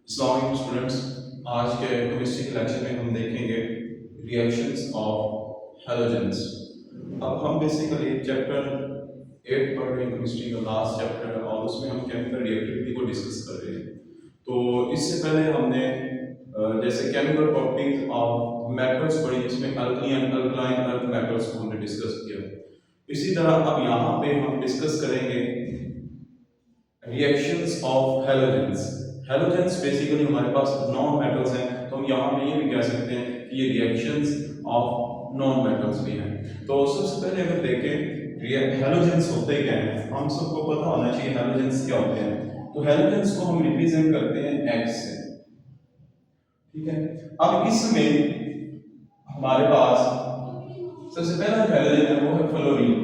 अस्सलाम स्टूडेंट्स, आज के केमिस्ट्री के लेक्चर में हम देखेंगे रिएक्शंस ऑफ हैलोजेंस। अब हम बेसिकली चैप्टर 8 पढ़ रहे हैं, केमिस्ट्री का लास्ट चैप्टर है और उसमें हम केमिकल रिएक्टिविटी को डिस्कस कर रहे हैं। तो इससे पहले हमने जैसे केमिकल प्रॉपर्टीज ऑफ मेटल्स पढ़ी, जिसमें alkali and alkaline earth metals को हमने डिस्कस किया। इसी तरह अब यहाँ पे हम डिस्कस करेंगे reactions of halogens. Halogens basically हमारे पास नॉन मेटल्स हैं, तो हम यहाँ पे ये भी कह सकते हैं कि ये रिएक्शंस ऑफ नॉन मेटल्स भी हैं। तो सबसे पहले अगर देखें हैलोजेंस होते क्या हैं, हम सबको पता होना चाहिए हैलोजेंस क्या होते हैं। तो हैलोजेंस को हम रिप्रेजेंट करते हैं X से, ठीक है। अब इसमें हमारे पास सबसे पहला हैलोजन है वो है फ्लोरीन,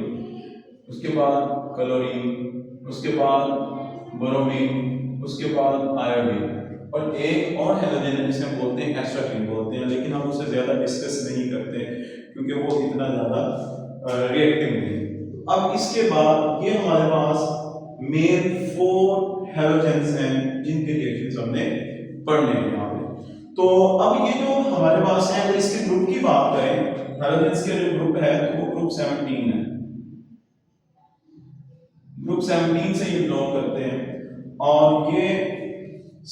उसके बाद क्लोरीन, उसके बाद ब्रोमीन, उसके बाद आयोडीन और एक और हैलोजन है जिसे हम बोलते हैं एस्ट्राटीन बोलते हैं, लेकिन हम उसे ज्यादा डिस्कस नहीं करते क्योंकि वो इतना ज्यादा रिएक्टिव नहीं। अब इसके बाद ये हमारे पास मेन 4 हैलोजेंस हैं जिनके रिएक्शंस हमने पढ़ने हैं यहाँ पे। तो अब ये जो हमारे पास है, अगर इसके ग्रुप की बात करें, हैलोजेंस के जो ग्रुप है तो वो ग्रुप 17 है। ग्रुप 17 से ये बिलोंग करते हैं और ये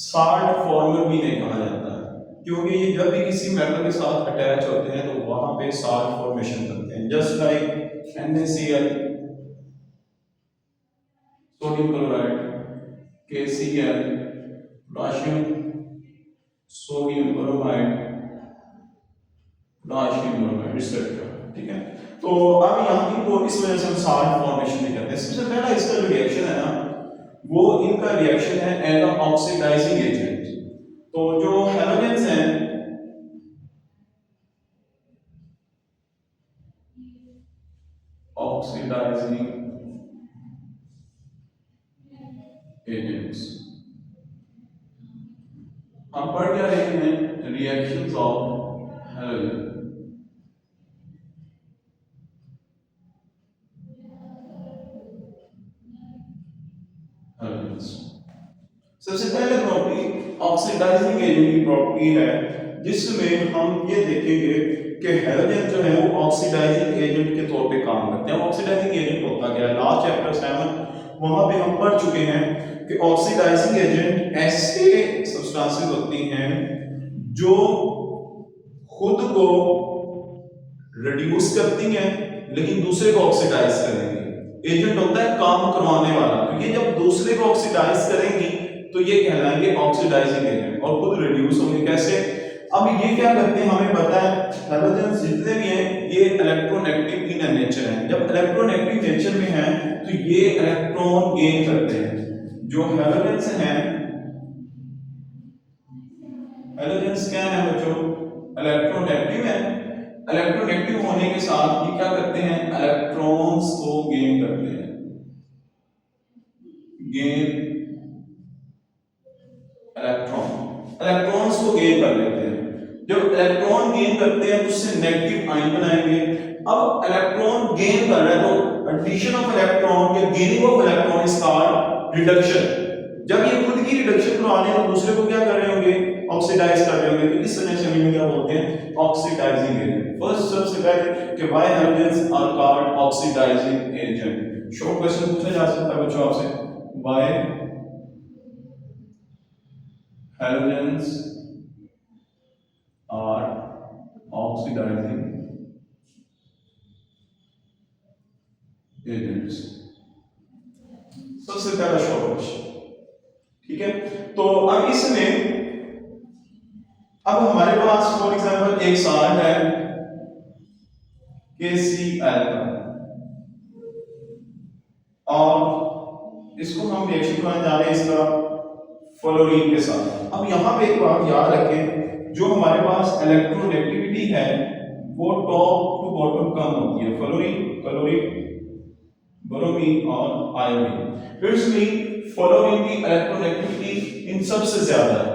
साल्ट फॉर्मर भी नहीं कहा जाता है, क्योंकि ये जब भी किसी मेटल के साथ अटैच होते हैं तो वहां पे साल्ट फॉर्मेशन करते हैं, just like NaCl, sodium chloride, KCl, potassium sodium bromide, potassium bromide etcetera, ठीक है। तो अब यहाँ इनको इस वजह से हम साल्ट फॉर्मेशन नहीं करते। सबसे पहला इसका जो रिएक्शन है ना, वो इनका रिएक्शन है एज अ ऑक्सीडाइजिंग एजेंट। तो जो हैलोजेंस हैं ऑक्सीडाइजिंग एजेंट्स, हम पढ़ क्या रहे हैं, रिएक्शंस ऑफ हैलोजन। सबसे पहले प्रॉपर्टी ऑक्सीडाइजिंग एजेंट की प्रॉपर्टी है, जिसमें हम ये देखेंगे कि हैलोजन जो है वो ऑक्सीडाइजिंग एजेंट के तौर पे काम करते हैं। ऑक्सीडाइजिंग एजेंट होता क्या है, लास्ट चैप्टर 7 वहां पे हम पढ़ चुके हैं कि ऑक्सीडाइजिंग एजेंट ऐसे सब्सटेंसेस होती हैं जो खुद को रिड्यूस करती हैं लेकिन दूसरे को ऑक्सीडाइज करेंगी। एजेंट होता है काम करवाने वाला, तो ये जब दूसरे को ऑक्सीडाइज करेंगी तो ये कहलाएंगे ऑक्सीडाइजिंग एजेंट और खुद रिड्यूस होंगे। कैसे? अब ये क्या करते हैं, हमें पता है हैलोजेंस जितने भी हैं ये इलेक्ट्रोनेगेटिव इन नेचर हैं। जब इलेक्ट्रोनेगेटिव नेचर में हैं तो ये इलेक्ट्रॉन गेन करते हैं। जो हैलोजेंस हैं, हैलोजेंस क्या है बच्चों, इलेक्ट्रोनेगेटिव है। इलेक्ट्रोनेगेटिव होने के साथ ये क्या करते हैं, इलेक्ट्रॉन्स को गेन करते हैं, गेन इलेक्ट्रॉन्स को गेन कर लेते हैं। जब इलेक्ट्रॉन गेन करते हैं तो उससे नेगेटिव आयन बनाएंगे। अब इलेक्ट्रॉन गेन कर रहा है तो एडिशन ऑफ इलेक्ट्रॉन या gaining of electron is called reduction. जब ये खुद की रिडक्शन करवाने हैं तो दूसरे को क्या कर रहे होंगे, ऑक्सीडाइज कर रहे होंगे। तो इस वजह से हम क्या बोलते हैं, ऑक्सीडाइजिंग एजेंट। फर्स्ट सबसे पहले कि why halogens are called oxidizing agent. Short question पूछा जा सकता है बच्चों आपसे, why halogens are oxidizing agents। सबसे पहला शॉर्ट क्वेश्चन, ठीक है। तो अब इसमें अब हमारे पास फॉर एग्जांपल एक साल्ट है KCl का और इसको हम रिएक्शन करने जा रहे हैं इसका फ्लोरीन के साथ। अब यहां पे एक बात याद रखें, जो हमारे पास इलेक्ट्रोनेगेटिविटी है वो टॉप टू बॉटम कम होती है, फ्लोरीन, क्लोरीन, ब्रोमीन और आयोडीन। इट्स मीन फ्लोरीन की इलेक्ट्रोनेगेटिविटी इन सबसे ज्यादा है।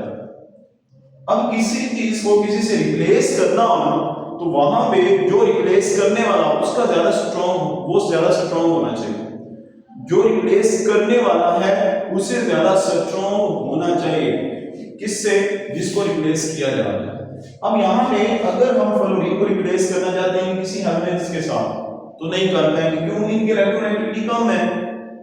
अब किसी चीज को किसी से रिप्लेस करना हो ना, तो वहां पे जो रिप्लेस करने वाला उसका ज्यादा स्ट्रॉन्ग होना चाहिए। जो रिप्लेस करने वाला है उसे ज्यादा स्ट्रॉन्ग होना चाहिए। किससे, जिसको रिप्लेस किया जा रहा है। अब यहाँ पे अगर हम फ्लोरीन को रिप्लेस करना चाहते हैं किसी हेलोजेंस के साथ तो नहीं कर पाएंगे, क्यों, इनकी इलेक्ट्रोनेगेटिविटी कम है,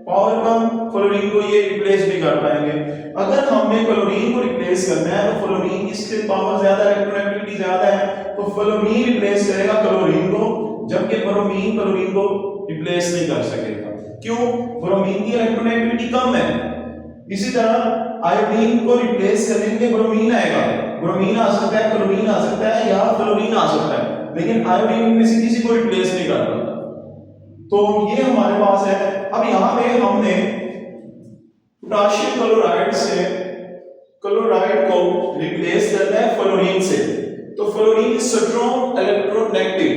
पावर कम, फ्लोरीन को ये रिप्लेस नहीं कर पाएंगे। अगर हमें क्लोरीन को रिप्लेस करना है तो फ्लोरीन की इससे पावर ज्यादा, इलेक्ट्रोनेगेटिविटी ज्यादा है, तो फ्लोरीन रिप्लेस करेगा क्लोरीन को, जबकि ब्रोमीन क्लोरीन को रिप्लेस नहीं कर सकेगा। क्यों, ब्रोमीन की इलेक्ट्रोनेगेटिविटी कम है। इसी तरह आयोडीन को रिप्लेस करने के लिए ब्रोमीन आएगा, ब्रोमीन आ सकता है, क्लोरीन आ सकता है या फ्लोरीन आ सकता है, लेकिन आयोडीन में से किसी को रिप्लेस नहीं कर पाता। तो ये हमारे पास है। अब यहां पे हमने पोटेशियम क्लोराइड से क्लोराइड को रिप्लेस करना है फ्लोरीन से, तो fluorine strong electronegative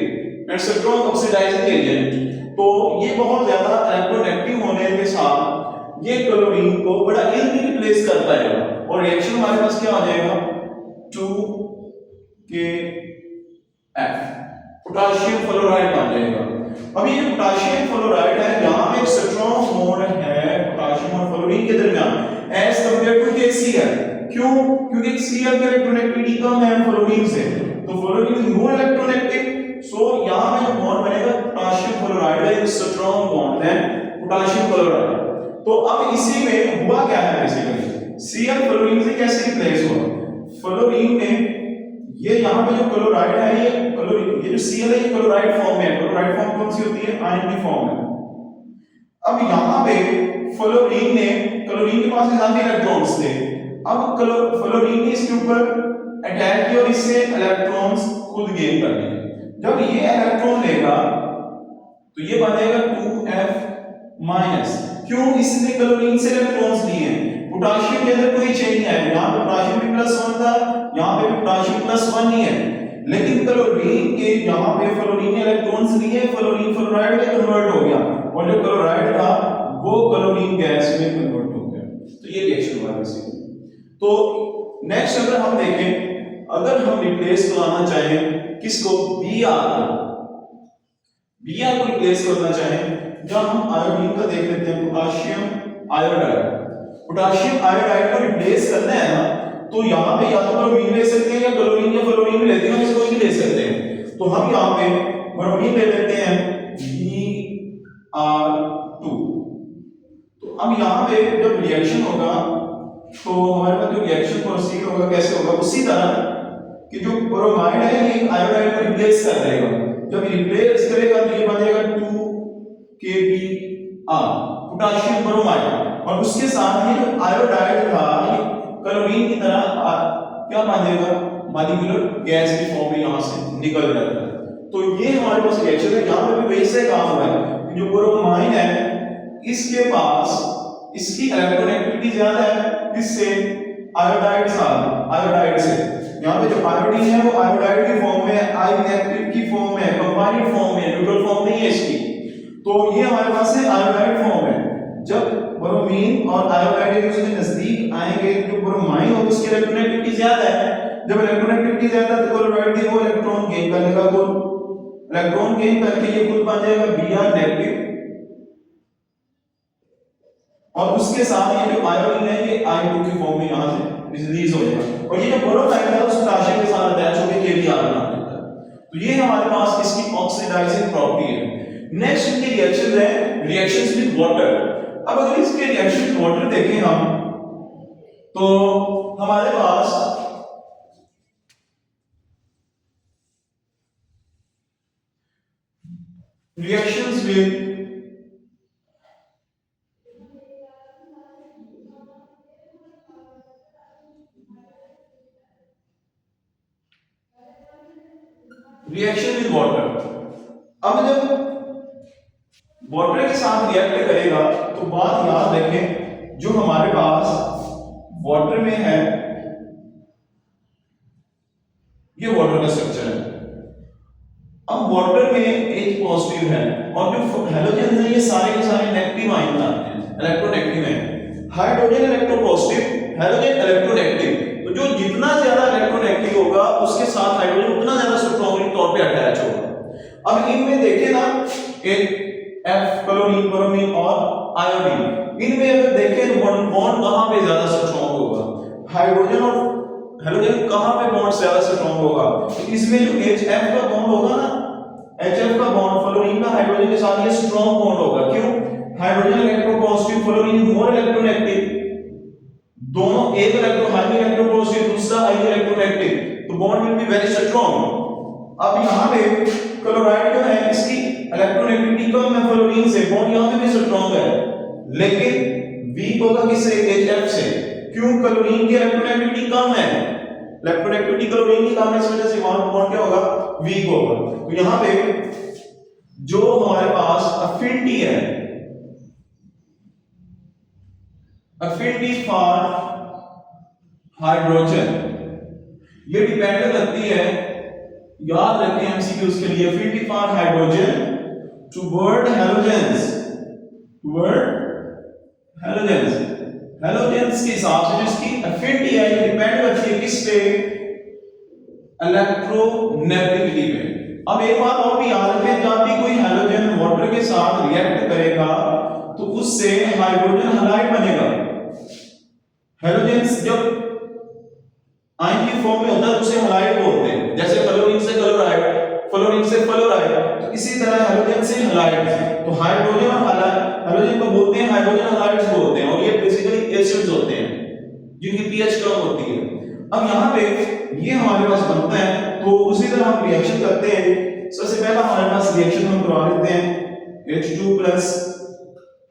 and strong oxidizing agent, तो ये बहुत ज्यादा इलेक्ट्रोनेगेटिव होने के साथ ये क्लोरीन को बड़ा इजीली रिप्लेस कर पाएगा और रिएक्शन हमारे पास क्या आ जाएगा, 2KF पोटेशियम फ्लोराइड बन जाएगा। अब ये पोटेशियम फ्लोराइड है, यहां पे एक स्ट्रॉन्ग बॉन्ड है पोटेशियम और फ्लोरीन के दरमियान एज कंपेयर टू KCl। क्यों, क्योंकि Cl की इलेक्ट्रोनेगेटिविटी कम है फ्लोरीन से, तो फ्लोरीन इज मोर इलेक्ट्रोनेगेटिव, सो यहां पे जो बॉन्ड बनेगा पोटेशियम फ्लोराइड है, एक स्ट्रॉन्ग बॉन्ड है पोटेशियम क्लोराइड। तो अब इसी में हुआ क्या है, बेसिकली Cl फ्लोरीन से कैसे रिप्लेस हुआ, फ्लोरीन ने ये यहाँ पे जो क्लोराइड है ये क्लोरीन, ये जो Cl है ये क्लोराइड फॉर्म में है, क्लोराइड फॉर्म कौन सी होती है, आयन की फॉर्म है। अब यहाँ पे फ्लोरीन ने, क्लोरीन के पास इजाफी इलेक्ट्रॉन्स थे, अब फ्लोरीन ने इसके ऊपर अटैक किया और इससे इलेक्ट्रॉन्स खुद गेन कर लिए। जब ये इलेक्ट्रॉन लेगा तो ये बनेगा 2F-, क्यों, इसने क्लोरीन से इलेक्ट्रॉन्स लिए हैं, पोटेशियम के अंदर कोई चेंज नहीं है, यहां पे पोटेशियम भी +1 था, यहां पे भी पोटेशियम +1 ही है, लेकिन क्लोरीन के यहां पे फ्लोरीन ने इलेक्ट्रॉन्स लिए, फ्लोरीन फ्लोराइड में कन्वर्ट हो गया और जो क्लोराइड था वो क्लोरीन गैस में कन्वर्ट हो गया। तो ये रिएक्शन हुआ है। तो नेक्स्ट अगर हम देखें, अगर हम रिप्लेस कराना चाहें किसको, Br को रिप्लेस करना चाहें, जब हम आयोडीन का देख लेते हैं, पोटेशियम आयोडाइड, पोटेशियम आयोडाइड को रिप्लेस करना है ना, तो यहाँ पे या तो ब्रोमीन ले सकते हैं या क्लोरीन या फ्लोरीन भी लेते हैं, हम इसको भी ले सकते हैं। तो हम यहाँ पे ब्रोमीन ले लेते हैं Br2। तो अब यहाँ पे जब रिएक्शन होगा तो हमारे पास जो रिएक्शन प्रोसीड होगा कैसे होगा, उसी तरह कि जो ब्रोमाइड है ये आयोडाइड को रिप्लेस कर देगा, जब रिप्लेस करेगा तो ये बनेगा 2KBr पोटेशियम ब्रोमाइड, और उसके साथ ये जो आयोडाइड था ये क्लोरीन की तरह क्या बनेगा, मॉलिक्यूलर गैस की फॉर्म में यहां से निकल जाता है। तो ये हमारे पास रिएक्शन है, यहां पे भी वैसे काम हुआ है, जो ब्रोमाइड है इसके पास इसकी इलेक्ट्रोनेगेटिविटी ज्यादा है किससे, आयोडाइड से, यहाँ पे जो आयोडीन है वो आयोडाइड की फॉर्म में है, आई नेगेटिव की फॉर्म में है, कंबाइंड फॉर्म में है, न्यूट्रल फॉर्म नहीं है इसकी, तो ये हमारे पास है आयोडाइड फॉर्म है। जब ब्रोमीन और आयोडाइड एक दूसरे के नजदीक आएंगे, जो ब्रोमाइन होगा उसकी इलेक्ट्रोनेगेटिविटी ज्यादा है, जब इलेक्ट्रोनेगेटिविटी ज्यादा है तो क्लोराइड की वो इलेक्ट्रॉन गेन कर लेगा, वो इलेक्ट्रॉन गेन करके ये खुद बन जाएगा Br नेगेटिव, और उसके साथ ये जो आयोडीन है ये I2 की फॉर्म में यहां से रिलीज हो जाएगा, और ये जो ब्रोमाइड है उस पोटेशियम के साथ अटैच होकर KBr बना देता है। तो ये हमारे पास इसकी ऑक्सीडाइजिंग प्रॉपर्टी है। नेक्स्ट इनके रिएक्शंस है रिएक्शंस विद वाटर। अब अगर इसके रिएक्शन विद वाटर देखें हम, तो हमारे पास रिएक्शंस विद वाटर, अब जब वाटर के साथ रिएक्ट करेगा तो बात याद रखें, जो हमारे पास वाटर में है ये वाटर का स्ट्रक्चर है। अब वाटर में H पॉजिटिव है और जो हैलोजन है ये सारे के सारे नेगेटिव आयन आते हैं, इलेक्ट्रोनेगेटिव है। हाइड्रोजन इलेक्ट्रोपॉजिटिव, हैलोजन इलेक्ट्रोनेगेटिव, तो जो जितना ज्यादा इलेक्ट्रोनेगेटिव होगा उसके साथ हाइड्रोजन उतना ज्यादा स्ट्रॉन्गली तौर पे अटैच होगा। अब इनमें देखें ना, एक F क्लोरीन, ब्रोमीन और आयोडीन, इनमें अगर देखें तो बॉन्ड कहां पे ज्यादा स्ट्रॉन्ग होगा, हाइड्रोजन और हेलोजन कहां पे बॉन्ड ज्यादा स्ट्रांग होगा? तो इसमें जो HF का बॉन्ड होगा ना, HF का बॉन्ड फ्लोरीन का हाइड्रोजन के साथ ये स्ट्रांग बॉन्ड होगा। क्यों? Hydrogen electropositive, fluorine more electronegative, दोनों एक इलेक्ट्रो हाईली इलेक्ट्रोपॉजिटिव, दूसरा हाईली इलेक्ट्रोनेगेटिव, तो bond will be very strong. अब यहां पे क्लोराइड जो है इसकी इलेक्ट्रोनेगेटिविटी कम है फ्लोरीन से, बॉन्ड यहां पे भी स्ट्रांग है, लेकिन वीक होगा किससे? HF से। क्यों? क्लोरीन की इलेक्ट्रोनेगेटिविटी कम है, इलेक्ट्रोनेगेटिविटी क्लोरीन की कम है, इस वजह से वहां बॉन्ड क्या होगा? वीक होगा। तो यहां पे जो हमारे पास अफिनिटी है, अफिनिटी फॉर हाइड्रोजन, ये डिपेंड करती है, याद रखें एमसीक्यूज के लिए, affinity for hydrogen toward halogens, toward halogens, halogens के हिसाब से जो इसकी अफिनिटी है ये डिपेंड करती है किस पे? इलेक्ट्रोनेगेटिविटी पे। अब एक बात और भी याद रखें, जब भी कोई हैलोजन वाटर के साथ रिएक्ट करेगा तो उससे हाइड्रोजन हैलाइड बनेगा। हैलोजेंस जब आयन की फॉर्म में होता है तो उसे हैलाइड बोलते हैं, जैसे क्लोरीन से क्लोराइड, फ्लोरीन से फ्लोराइड, तो इसी तरह हैलोजन से हैलाइड। तो हाइड्रोजन और हैलोजन को बोलते हैं हाइड्रोजन हैलाइड्स बोलते हैं, और ये बेसिकली एसिड्स होते हैं जिनकी पीएच कम होती है। अब यहाँ पे ये हमारे पास बनता है, तो उसी तरह हम रिएक्शन करते हैं। सबसे पहला हमारे पास रिएक्शन हम करवा लेते हैं H2 प्लस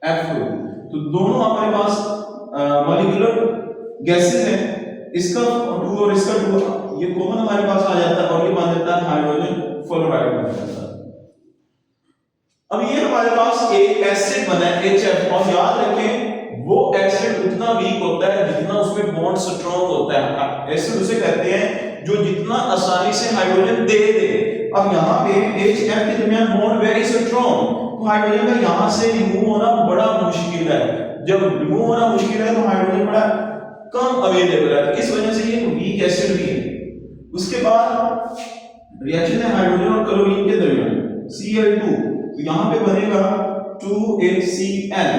F2, तो दोनों हमारे पास मॉलिक्यूलर गैसेस हैं, इसका 2 और इसका 2 ये कॉमन हमारे पास आ जाता है और ये बन जाता है हाइड्रोजन फ्लोराइड बन जाता है। अब ये हमारे पास एक एसिड बना है HF, और याद रखें वो एसिड उतना वीक होता है जितना उसमें बॉन्ड स्ट्रांग होता है। एसिड उसे कहते हैं जो जितना आसानी से हाइड्रोजन दे दे। अब यहाँ पे HF के दरमियान बॉन्ड वेरी स्ट्रांग, तो हाइड्रोजन का यहाँ से रिमूव होना बड़ा मुश्किल है। जब रिमूव होना मुश्किल है तो हाइड्रोजन बड़ा कम अवेलेबल है, तो इस वजह से ये वीक एसिड भी है। उसके बाद रिएक्शन है हाइड्रोजन और क्लोरीन के दरमियान Cl2, तो यहाँ पे बनेगा 2HCl।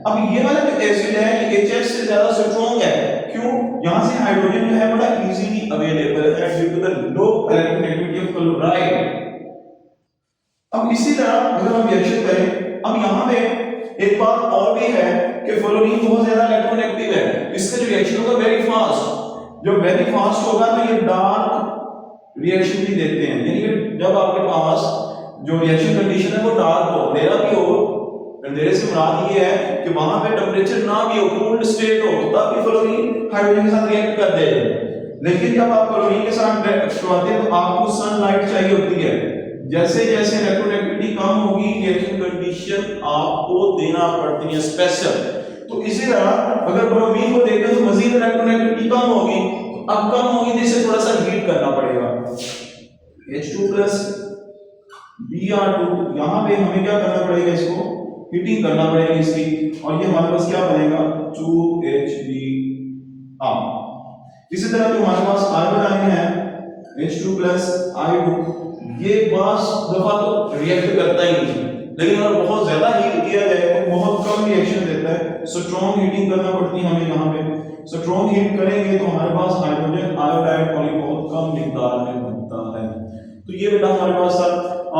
अब ये वाला जो एसिड है ये HF से ज्यादा स्ट्रांग है। क्यों? यहाँ से हाइड्रोजन जो है बड़ा इजीली अवेलेबल है due to the low electronegativity of chloride. अब इसी तरह अगर हम रिएक्शन करें, अब यहाँ पे एक बात और भी है कि फ्लोरीन बहुत ज्यादा इलेक्ट्रोनेगेटिव है, इसका जो रिएक्शन होगा वेरी फास्ट। जब वेरी फास्ट होगा तो ये डार्क रिएक्शन भी देते हैं, यानी कि जब आपके पास जो रिएक्शन कंडीशन है वो डार्क हो, अंधेरा भी हो, अंधेरे से मुराद ये है कि वहां पे टेंपरेचर ना भी हो, कूल्ड स्टेट हो, तब भी फ्लोरीन हाइड्रोजन के साथ रिएक्ट कर देगा। लेकिन जब आप क्लोरीन के साथ रिएक्ट करवाते हैं तो आपको सनलाइट चाहिए होती है। जैसे जैसे इलेक्ट्रोनेगेटिविटी कम होगी रिएक्शन कंडीशन आपको देना पड़ती है स्पेशल। तो इसी तरह अगर ब्रोमीन को देखें तो मजीद इलेक्ट्रोनेगेटिविटी कम होगी, तो अब कम होगी तो इसे थोड़ा सा हीट करना पड़ेगा। H2 प्लस Br2, यहाँ पे हमें क्या करना पड़ेगा? इसको हीटिंग करना पड़ेगी इसकी, और ये हमारे पास क्या बनेगा? 2HBr। इसी तरह जो हमारे पास कार्बन आयन है H2 प्लस I2, ये बस दफा तो रिएक्ट करता ही नहीं, लेकिन अगर बहुत ज्यादा हीट किया जाए तो बहुत कम रिएक्शन देता है। स्ट्रॉन्ग हीटिंग करना पड़ती है हमें। यहाँ पे स्ट्रॉन्ग हीट करेंगे तो हमारे पास हाइड्रोजन आयोडाइड पानी बहुत कम मिकदार में बनता है। तो ये बेटा हमारे पास था।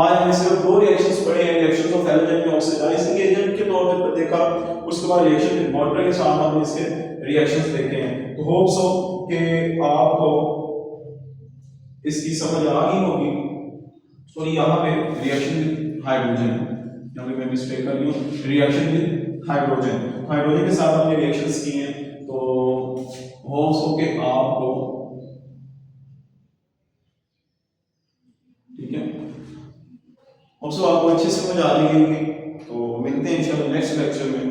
आज हमने सिर्फ 2 रिएक्शंस पढ़े हैं, रिएक्शंस ऑफ हैलोजन में ऑक्सीडाइजिंग एजेंट के तौर पर देखा, उसके बाद रिएक्शन विद वाटर के साथ हमने इसके रिएक्शंस देखे हैं। तो होप सो कि आपको इसकी समझ आ गई होगी। तो यहाँ पे रिएक्शन विद हाइड्रोजन, यहाँ पे मैं मिस्टेक कर रही हूँ, रिएक्शन विद हाइड्रोजन, हाइड्रोजन के साथ हमने रिएक्शंस किए हैं। तो होप सो कि आपको ठीक है, होप सो आपको अच्छे से समझ आ रही होगी। तो मिलते हैं इंशाल्लाह नेक्स्ट लेक्चर में।